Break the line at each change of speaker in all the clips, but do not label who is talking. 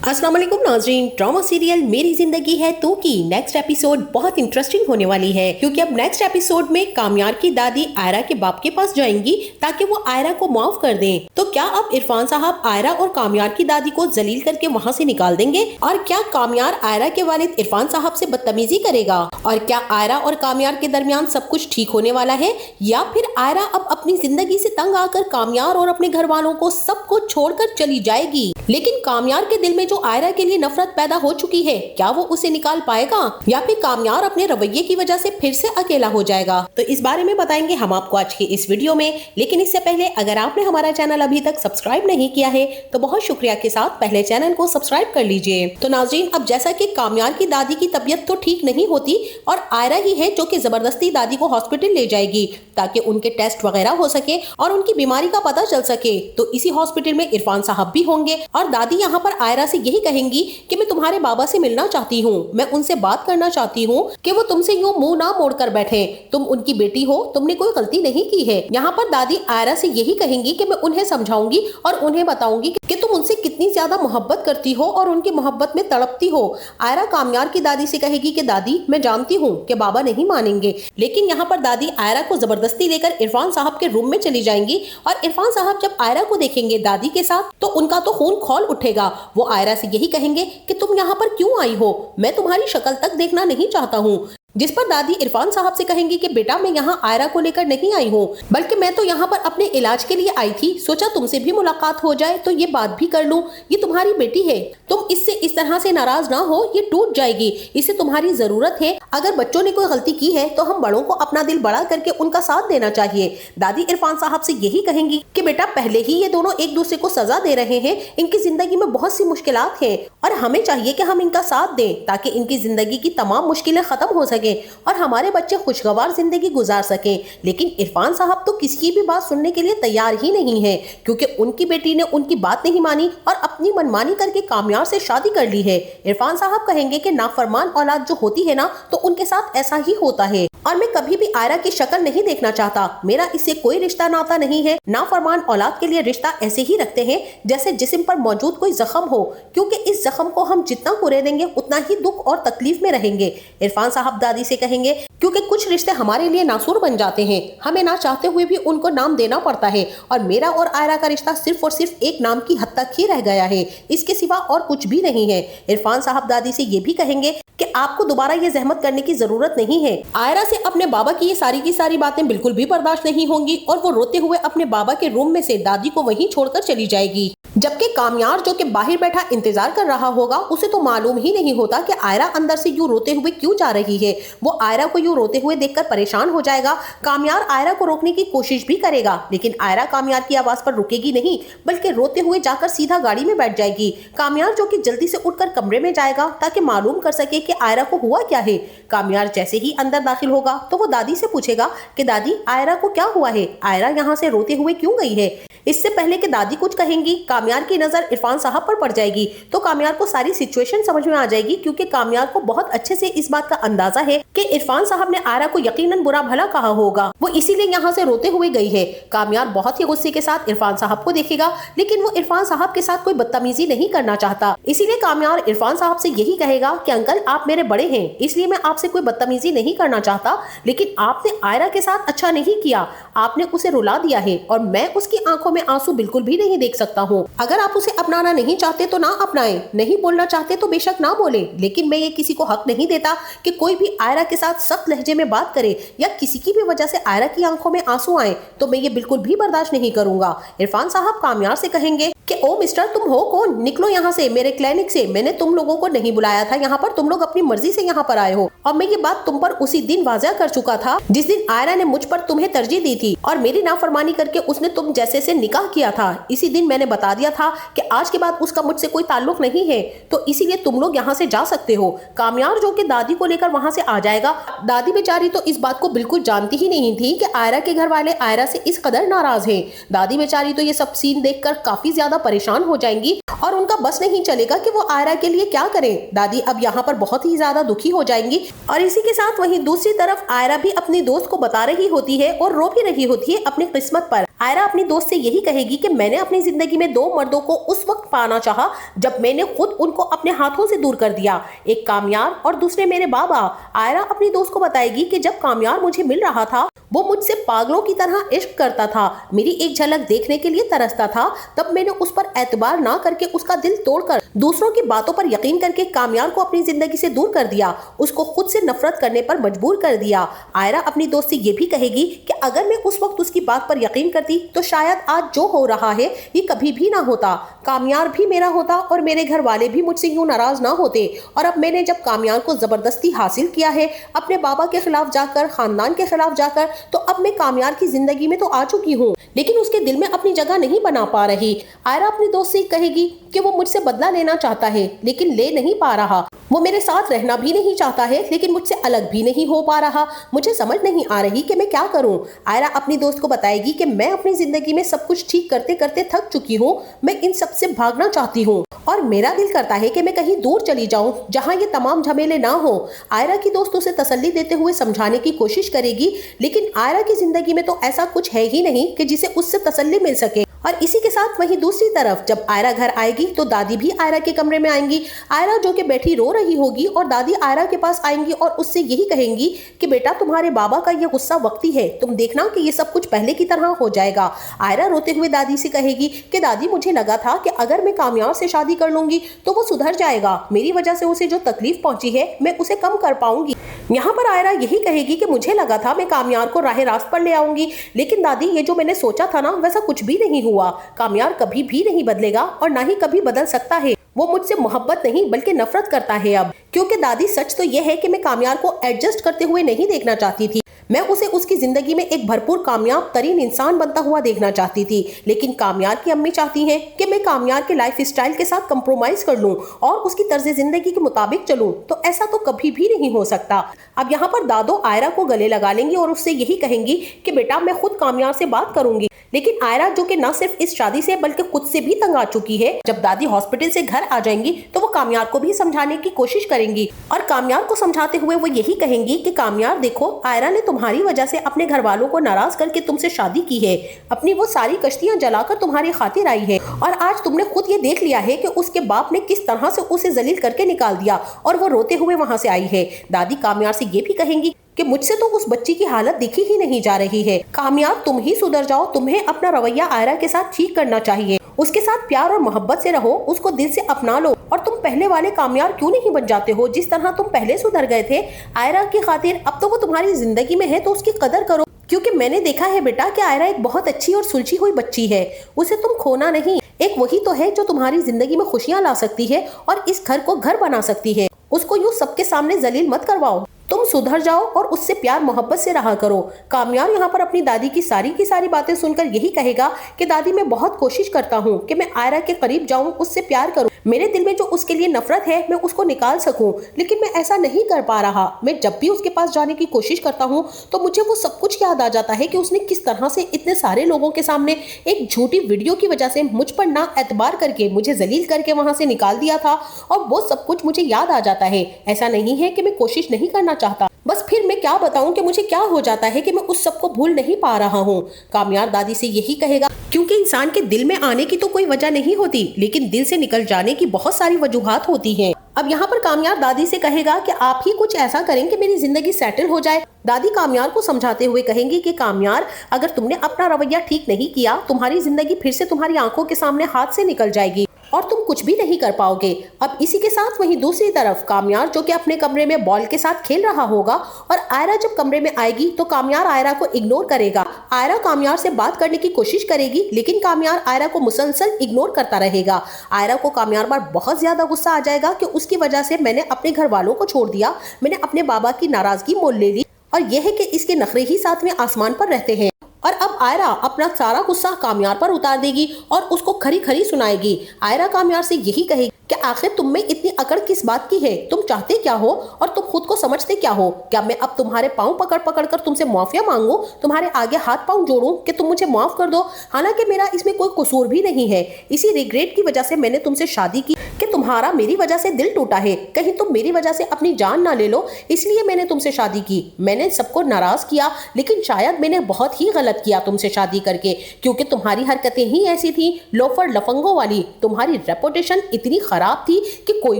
अस्सलाम वालेकुम नाज़रीन, ड्रामा सीरियल मेरी जिंदगी है तो की नेक्स्ट एपिसोड बहुत इंटरेस्टिंग होने वाली है क्योंकि अब नेक्स्ट एपिसोड में कामयार की दादी आयरा के बाप के पास जाएंगी ताकि वो आयरा को माफ कर दें। तो क्या अब इरफान साहब आयरा और कामयार की दादी को जलील करके वहाँ से निकाल देंगे? और क्या कामयार आयरा के वालिद इरफान साहब से बदतमीजी करेगा? और क्या आयरा और कामयार के दरमियान सब कुछ ठीक होने वाला है या फिर आयरा अब अपनी जिंदगी से तंग आकर कामयार और अपने घर वालों को सब कुछ छोड़कर चली जाएगी? लेकिन कामयार के दिल में जो आयरा के लिए नफरत पैदा हो चुकी है, क्या वो उसे निकाल पाएगा या फिर कामयार अपने रवैये की वजह से फिर से अकेला हो जाएगा? तो इस बारे में बताएंगे हम आपको आज की इस वीडियो में। लेकिन इससे पहले अगर आपने हमारा चैनल अभी तक सब्सक्राइब नहीं किया है तो बहुत शुक्रिया के साथ पहले चैनल को सब्सक्राइब कर लीजिए। तो नाज़रीन, अब जैसा कि कामयार की दादी की तबीयत तो ठीक नहीं होती और आयरा ही है जो कि जबरदस्ती दादी को हॉस्पिटल ले जाएगी ताकि उनके टेस्ट वगैरह हो सके और उनकी बीमारी का पता चल सके। तो इसी हॉस्पिटल में इरफान साहब भी होंगे और दादी यहाँ पर आयरा से यही कहेंगी कि मैं तुम्हारे बाबा से मिलना चाहती हूँ, मैं उनसे बात करना चाहती हूँ कि वो तुमसे यूँ मुंह ना मोड़कर बैठे, तुम उनकी बेटी हो, तुमने कोई गलती नहीं की है। यहाँ पर दादी आयरा से यही कहेंगी कि मैं उन्हें समझाऊंगी और उन्हें बताऊंगी कि तुम उनसे कितनी ज्यादा मोहब्बत करती हो और उनकी मोहब्बत में तड़पती हो। आयरा कामयार की दादी से कहेगी कि दादी मैं जानती हूँ कि बाबा नहीं मानेंगे, लेकिन यहाँ पर दादी आयरा को जबरदस्ती लेकर इरफान साहब के रूम में चली जाएंगी और इरफान साहब जब आयरा को देखेंगे दादी के साथ तो उनका तो खून खौल उठेगा। वो आयरा से यही कहेंगे कि तुम यहाँ पर क्यों आई हो, मैं तुम्हारी शक्ल तक देखना नहीं चाहता हूँ। जिस पर दादी इरफान साहब से कहेंगी कि बेटा मैं यहाँ आयरा को लेकर नहीं आई हूँ, बल्कि मैं तो यहाँ पर अपने इलाज के लिए आई थी, सोचा तुमसे भी मुलाकात हो जाए तो ये बात भी कर लूँ। ये तुम्हारी बेटी है, तुम इससे इस तरह से नाराज ना हो, ये टूट जाएगी, इसे तुम्हारी जरूरत है। अगर बच्चों ने कोई गलती की है तो हम बड़ों को अपना दिल बड़ा करके उनका साथ देना चाहिए। दादी इरफान साहब से यही कहेंगी कि बेटा पहले ही ये दोनों एक दूसरे को सजा दे रहे हैं, इनकी जिंदगी में बहुत सी मुश्किलात हैं और हमें चाहिए कि हम इनका साथ दें ताकि इनकी जिंदगी की तमाम मुश्किलें खत्म हो सके और हमारे बच्चे खुशगवार जिंदगी गुजार सकें। लेकिन इरफान साहब तो किसी की भी बात सुनने के लिए तैयार ही नहीं है क्योंकि उनकी बेटी ने उनकी बात नहीं मानी और अपनी मनमानी करके कामयार से शादी कर ली है। इरफान साहब कहेंगे कि नाफरमान औलाद जो होती है ना तो उनके साथ ऐसा ही होता है और मैं कभी भी आयरा की शक्ल नहीं देखना चाहता, मेरा इससे कोई रिश्ता नाता नहीं है। नाफरमान औलाद के लिए रिश्ता ऐसे ही रखते हैं जैसे जिस्म पर मौजूद कोई जख्म हो, क्योंकि इस जख्म को हम जितना कुरेदेंगे उतना ही दुख और तकलीफ में रहेंगे। इरफान साहब दादी से कहेंगे क्योंकि कुछ रिश्ते हमारे लिए नासूर बन जाते हैं, हमें ना चाहते हुए भी उनको नाम देना पड़ता है और मेरा और आयरा का रिश्ता सिर्फ और सिर्फ एक नाम की हद तक ही रह गया है, इसके सिवा और कुछ भी नहीं है। इरफान साहब दादी से ये भी कहेंगे कि आपको दोबारा ये जहमत करने की जरूरत नहीं है। आयरा से अपने बाबा की ये सारी की सारी बातें बिल्कुल भी बर्दाश्त नहीं होंगी और वो रोते हुए अपने बाबा के रूम में से दादी को वहीं छोड़कर चली जाएगी। जबकि कामयार जो कि बाहर बैठा इंतजार कर रहा होगा उसे तो मालूम ही नहीं होता कि आयरा अंदर से यूं रोते हुए क्यों जा रही है। वो आयरा को यूं रोते हुए देखकर परेशान हो जाएगा। कामयार आयरा को रोकने की कोशिश भी करेगा लेकिन आयरा कामयार की आवाज पर रुकेगी नहीं बल्कि रोते हुए जाकर सीधा गाड़ी में बैठ जाएगी। कामयार जो कि जल्दी से उठकर कमरे में जाएगा ताकि मालूम कर सके कि आयरा को हुआ क्या है। कामयार जैसे ही अंदर दाखिल होगा तो वो दादी से पूछेगा कि दादी आयरा को क्या हुआ है, आयरा यहाँ से रोते हुए क्यों गई है। इससे पहले कि दादी कुछ कहेंगी कामयार की नजर इरफान साहब पर पड़ जाएगी तो कामयार को सारी सिचुएशन समझ में आ जाएगी क्योंकि कामयार को बहुत अच्छे से इस बात का अंदाजा है कि इरफान साहब ने आयरा को यकीनन बुरा भला कहा होगा, वो इसीलिए यहाँ से रोते हुए गई है। कामयार बहुत ही गुस्से के साथ इरफान साहब को देखेगा लेकिन वो इरफान साहब के साथ कोई बदतमीजी नहीं करना चाहता, इसीलिए कामयार इरफान साहब से यही कहेगा कि अंकल आप मेरे बड़े हैं इसलिए मैं आपसे कोई बदतमीजी नहीं करना चाहता, लेकिन आपने आयरा के साथ अच्छा नहीं किया, आपने उसे रुला दिया है और मैं उसकी आंखों में आंसू बिल्कुल भी नहीं देख सकता हूँ। अगर आप उसे अपनाना नहीं चाहते तो ना अपनाएं, नहीं बोलना चाहते तो बेशक ना बोले, लेकिन मैं ये किसी को हक नहीं देता कि कोई भी आयरा के साथ सख्त लहजे में बात करे या किसी की भी वजह से आयरा की आंखों में आंसू आए तो मैं ये बिल्कुल भी बर्दाश्त नहीं करूंगा। इरफान साहब कामयार से कहेंगे कि ओ मिस्टर तुम हो कौन, निकलो यहाँ से मेरे क्लिनिक से, मैंने तुम लोगों को नहीं बुलाया था यहाँ पर, तुम लोग अपनी मर्जी से यहाँ पर आए हो और मैं ये बात तुम पर उसी दिन वाज़ह कर चुका था जिस दिन आयरा ने मुझ पर तुम्हें तरजीह दी थी और मेरी नाफरमानी करके उसने तुम जैसे से निकाह किया था। इसी दिन मैंने बता दिया था कि आज के बाद उसका मुझसे कोई ताल्लुक नहीं है, तो इसीलिए तुम लोग यहाँ से जा सकते हो। कामयार जो कि दादी को लेकर वहाँ से आ जाएगा। दादी बेचारी तो इस बात को बिल्कुल जानती ही नहीं थी कि आयरा के घर वाले आयरा से इस कदर नाराज हैं। दादी बेचारी तो ये सब सीन देखकर काफी ज्यादा परेशान हो जाएंगी और उनका बस नहीं चलेगा कि वो आयरा के लिए क्या करें। दादी अब यहाँ पर बहुत ही ज्यादा दुखी हो जाएंगी और इसी के साथ वहीं दूसरी तरफ आयरा भी अपनी दोस्त को बता रही होती है और रो भी रही होती है अपनी किस्मत पर। आयरा अपनी दोस्त से यही कहेगी कि मैंने अपनी जिंदगी में 2 मर्दों को उस वक्त पाना चाहा जब मैंने खुद उनको अपने हाथों से दूर कर दिया, एक कामयार और दूसरे मेरे बाबा। आयरा अपनी दोस्त को बताएगी कि जब कामयार मुझे मिल रहा था वो मुझसे पागलों की तरह इश्क करता था, मेरी एक झलक देखने के लिए तरसता था, तब मैंने उस पर एतबार ना करके उसका दिल तोड़कर दूसरों की बातों पर यकीन करके कामयार को अपनी जिंदगी से दूर कर दिया, उसको खुद से नफरत करने पर मजबूर कर दिया। आयरा अपनी दोस्त से ये भी कहेगी कि अगर मैं उस वक्त उसकी बात पर यकीन करती तो शायद आज जो हो रहा है ये कभी भी ना होता, कामयार भी मेरा होता और मेरे घर वाले भी मुझसे यूं नाराज ना होते। और अब मैंने जब कामयार को जबरदस्ती हासिल किया है अपने बाबा के खिलाफ जाकर, खानदान के खिलाफ जाकर, तो अब मैं कामयार की जिंदगी में तो आ चुकी हूँ लेकिन उसके दिल में अपनी जगह नहीं बना पा रही। आयरा अपनी दोस्त से कहेगी कि वो मुझसे बदला लेना चाहता है लेकिन ले नहीं पा रहा, वो मेरे साथ रहना भी नहीं चाहता है लेकिन मुझसे अलग भी नहीं हो पा रहा, मुझे समझ नहीं आ रही कि मैं क्या करूं। आयरा अपनी दोस्त को बताएगी कि मैं अपनी जिंदगी में सब कुछ ठीक करते करते थक चुकी हूँ, मैं इन सब से भागना चाहती हूँ और मेरा दिल करता है कि मैं कहीं दूर चली जाऊं जहां ये तमाम झमेले ना हो। आयरा की दोस्त उसे तसल्ली देते हुए समझाने की कोशिश करेगी लेकिन आयरा की जिंदगी में तो ऐसा कुछ है ही नहीं कि जिसे उससे तसल्ली मिल सके। और इसी के साथ वहीं दूसरी तरफ जब आयरा घर आएगी तो दादी भी आयरा के कमरे में आएंगी। आयरा जो कि बैठी रो रही होगी और दादी आयरा के पास आएंगी और उससे यही कहेंगी कि बेटा तुम्हारे बाबा का ये गुस्सा वक्ती है, तुम देखना कि ये सब कुछ पहले की तरह हो जाएगा। आयरा रोते हुए दादी से कहेगी कि दादी मुझे लगा था कि अगर मैं कामयार से शादी कर लूंगी तो वो सुधर जाएगा, मेरी वजह से उसे जो तकलीफ पहुंची है मैं उसे कम कर पाऊंगी। यहाँ पर आयरा यही कहेगी कि मुझे लगा था मैं कामयार को राह रास्त पर ले आऊंगी लेकिन दादी ये जो मैंने सोचा था ना वैसा कुछ भी नहीं हुआ, कामयार कभी भी नहीं बदलेगा और ना ही कभी बदल सकता है, वो मुझसे मोहब्बत नहीं बल्कि नफरत करता है अब। क्योंकि दादी सच तो यह है कि मैं कामयार को एडजस्ट करते हुए नहीं देखना चाहती थी, मैं उसे उसकी जिंदगी में एक भरपूर कामयाब तरीन इंसान बनता हुआ देखना चाहती थी, लेकिन कामयार की अम्मी चाहती हैं कि मैं कामयार के लाइफ स्टाइल के साथ कंप्रोमाइज कर लूं और उसकी तर्ज जिंदगी के मुताबिक चलूं, तो ऐसा तो कभी भी नहीं हो सकता। अब यहाँ पर दादो आयरा को गले लगा लेंगी और उससे यही कहेंगी कि बेटा मैं खुद कामयार से बात करूंगी। लेकिन आयरा जो कि न सिर्फ इस शादी से बल्कि खुद से भी तंग आ चुकी है, जब दादी हॉस्पिटल से घर आ जाएंगी तो वो कामयार को भी समझाने की कोशिश करेंगी और कामयार को समझाते हुए वो यही कहेंगी कि कामयार देखो, आयरा ने तुम्हारी वजह से अपने घर वालों को नाराज करके तुमसे शादी की है, अपनी वो सारी कश्तियां जलाकर तुम्हारी खातिर आई है और आज तुमने खुद ये देख लिया है कि उसके बाप ने किस तरह से उसे जलील करके निकाल दिया और वो रोते हुए वहां से आई है। दादी कामयार से ये भी कहेंगी कि मुझसे तो उस बच्ची की हालत दिखी ही नहीं जा रही है, कामयार तुम ही सुधर जाओ, तुम्हें अपना रवैया आयरा के साथ ठीक करना चाहिए, उसके साथ प्यार और मोहब्बत से रहो, उसको दिल से अपना लो और तुम पहले वाले कामयार क्यों नहीं बन जाते हो जिस तरह तुम पहले सुधर गए थे आयरा की खातिर। अब तो वो तुम्हारी जिंदगी में है तो उसकी कदर करो, क्योंकि मैंने देखा है बेटा कि आयरा एक बहुत अच्छी और सुलझी हुई बच्ची है, उसे तुम खोना नहीं, एक वही तो है जो तुम्हारी जिंदगी में खुशियां ला सकती है और इस घर को घर बना सकती है, उसको यूं सबके सामने जलील मत करवाओ, तुम सुधर जाओ और उससे प्यार मोहब्बत से रहा करो। कामयार यहाँ पर अपनी दादी की सारी बातें सुनकर यही कहेगा कि दादी मैं बहुत कोशिश करता हूँ कि मैं आयरा के करीब जाऊँ, उससे प्यार करूँ, मेरे दिल में जो उसके लिए नफरत है मैं उसको निकाल सकूं, लेकिन मैं ऐसा नहीं कर पा रहा। मैं जब भी उसके पास जाने की कोशिश करता हूँ तो मुझे वो सब कुछ याद आ जाता है कि उसने किस तरह से इतने सारे लोगों के सामने एक झूठी वीडियो की वजह से मुझ पर ना एतबार करके मुझे जलील करके वहां से निकाल दिया था और वो सब कुछ मुझे याद आ जाता है। ऐसा नहीं है कि मैं कोशिश नहीं करना चाहता, बस फिर मैं क्या बताऊं कि मुझे क्या हो जाता है कि मैं उस सब को भूल नहीं पा रहा हूँ। कामयार दादी से यही कहेगा क्योंकि इंसान के दिल में आने की तो कोई वजह नहीं होती, लेकिन दिल से निकल जाने की बहुत सारी वजूहात होती हैं। अब यहाँ पर कामयार दादी से कहेगा कि आप ही कुछ ऐसा करें कि मेरी जिंदगी सेटल हो जाए। दादी कामयार को समझाते हुए कहेंगी कि कामयार अगर तुमने अपना रवैया ठीक नहीं किया, तुम्हारी जिंदगी फिर से तुम्हारी आंखों के सामने हाथ से निकल जाएगी और तुम कुछ भी नहीं कर पाओगे। अब इसी के साथ वहीं दूसरी तरफ कामयार जो कि अपने कमरे में बॉल के साथ खेल रहा होगा और आयरा जब कमरे में आएगी तो कामयार आयरा को इग्नोर करेगा। आयरा कामयार से बात करने की कोशिश करेगी लेकिन कामयार आयरा को मुसलसल इग्नोर करता रहेगा। आयरा को कामयार पर बहुत ज्यादा गुस्सा आ जाएगा कि उसकी वजह से मैंने अपने घर वालों को छोड़ दिया, मैंने अपने बाबा की नाराजगी मोल ले ली और यह है कि इसके नखरे ही साथ में आसमान पर रहते हैं। और अब आयरा अपना सारा गुस्सा कामयार पर उतार देगी और उसको खरी खरी सुनाएगी। आयरा कामयार से यही कहेगी कि आखिर तुम में इतनी अकड़ किस बात की है? तुम चाहते क्या हो और तुम खुद को समझते क्या हो? क्या मैं अब तुम्हारे पाँव पकड़ पकड़ कर तुमसे माफिया मांगू, तुम्हारे आगे हाथ पाँव जोड़ूं कि तुम मुझे माफ कर दो? हालांकि मेरा इसमें कोई कसूर भी नहीं है। इसी रिग्रेट की वजह से मैंने तुमसे शादी की कि तुम्हारा मेरी वजह से दिल टूटा है, कहीं तुम मेरी वजह से अपनी जान ना ले लो, इसलिए मैंने तुमसे शादी की। मैंने सबको नाराज किया, लेकिन शायद मैंने बहुत ही गलत किया तुमसे शादी करके, क्योंकि तुम्हारी हरकतें ही ऐसी थी, लोफर लफंगों वाली। तुम्हारी रेपुटेशन इतनी खराब थी कि कोई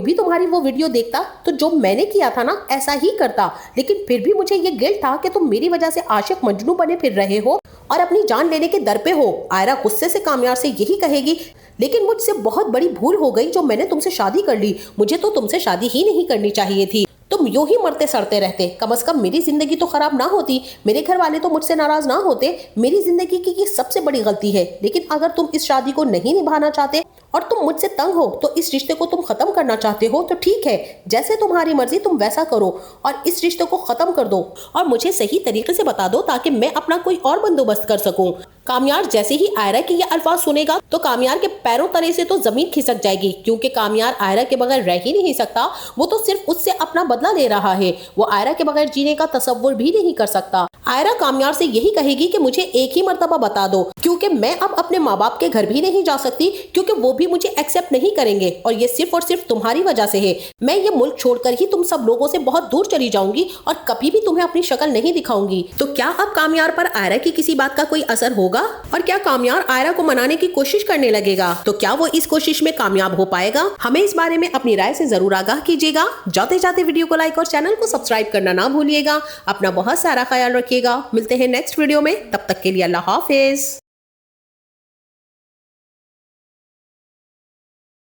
भी तुम्हारी वो वीडियो देखता तो जो मैंने किया था ना ऐसा ही करता। लेकिन फिर भी मुझे ये गिल्ट था कि तुम मेरी वजह से आशिक मजनू बने फिर रहे हो और अपनी जान लेने के दर पे हो। आयरा गुस्से से कामयार से यही कहेगी, लेकिन मुझसे बहुत बड़ी भूल हो गई जो मैंने तुमसे शादी कर ली। मुझे तो तुमसे शादी ही नहीं करनी चाहिए थी। तुम यूं ही मरते सड़ते रहते, कम से कम मेरी जिंदगी तो खराब ना होती, मेरे घर वाले तो मुझसे नाराज ना होते। मेरी जिंदगी की ये सबसे बड़ी गलती है। लेकिन अगर तुम इस शादी को नहीं निभाना चाहते और तुम मुझसे तंग हो, तो इस रिश्ते को तुम खत्म करना चाहते हो, तो ठीक है, जैसे तुम्हारी मर्जी तुम वैसा करो और इस रिश्ते को खत्म कर दो और मुझे सही तरीके से बता दो ताकि मैं अपना कोई और बंदोबस्त कर सकूं। कामयार जैसे ही आयरा के ये अल्फाज सुनेगा तो कामयार के पैरों तले से तो जमीन खिसक जाएगी, क्योंकि कामयार आयरा के बगैर रह ही नहीं सकता। वो तो सिर्फ उससे अपना बदला ले रहा है, वो आयरा के बगैर जीने का तसव्वुर भी नहीं कर सकता। आयरा कामयार से यही कहेगी कि मुझे एक ही मर्तबा बता दो, क्योंकि मैं अब अपने माँ बाप के घर भी नहीं जा सकती, क्योंकि वो भी मुझे एक्सेप्ट नहीं करेंगे और ये सिर्फ और सिर्फ तुम्हारी वजह से है। मैं ये मुल्क छोड़कर ही तुम सब लोगों से बहुत दूर चली जाऊंगी और कभी भी तुम्हें अपनी शक्ल नहीं दिखाऊंगी। तो क्या अब कामयार पर आयरा की किसी बात का कोई असर होगा और क्या कामयार आयरा को मनाने की कोशिश करने लगेगा? तो क्या वो इस कोशिश में कामयाब हो पाएगा? हमें इस बारे में अपनी राय से जरूर आगाह कीजिएगा। जाते जाते वीडियो को लाइक और चैनल को सब्सक्राइब करना ना भूलिएगा। अपना बहुत सारा ख्याल रखिएगा। मिलते हैं नेक्स्ट वीडियो में, तब तक के लिए अल्लाह हाफिज।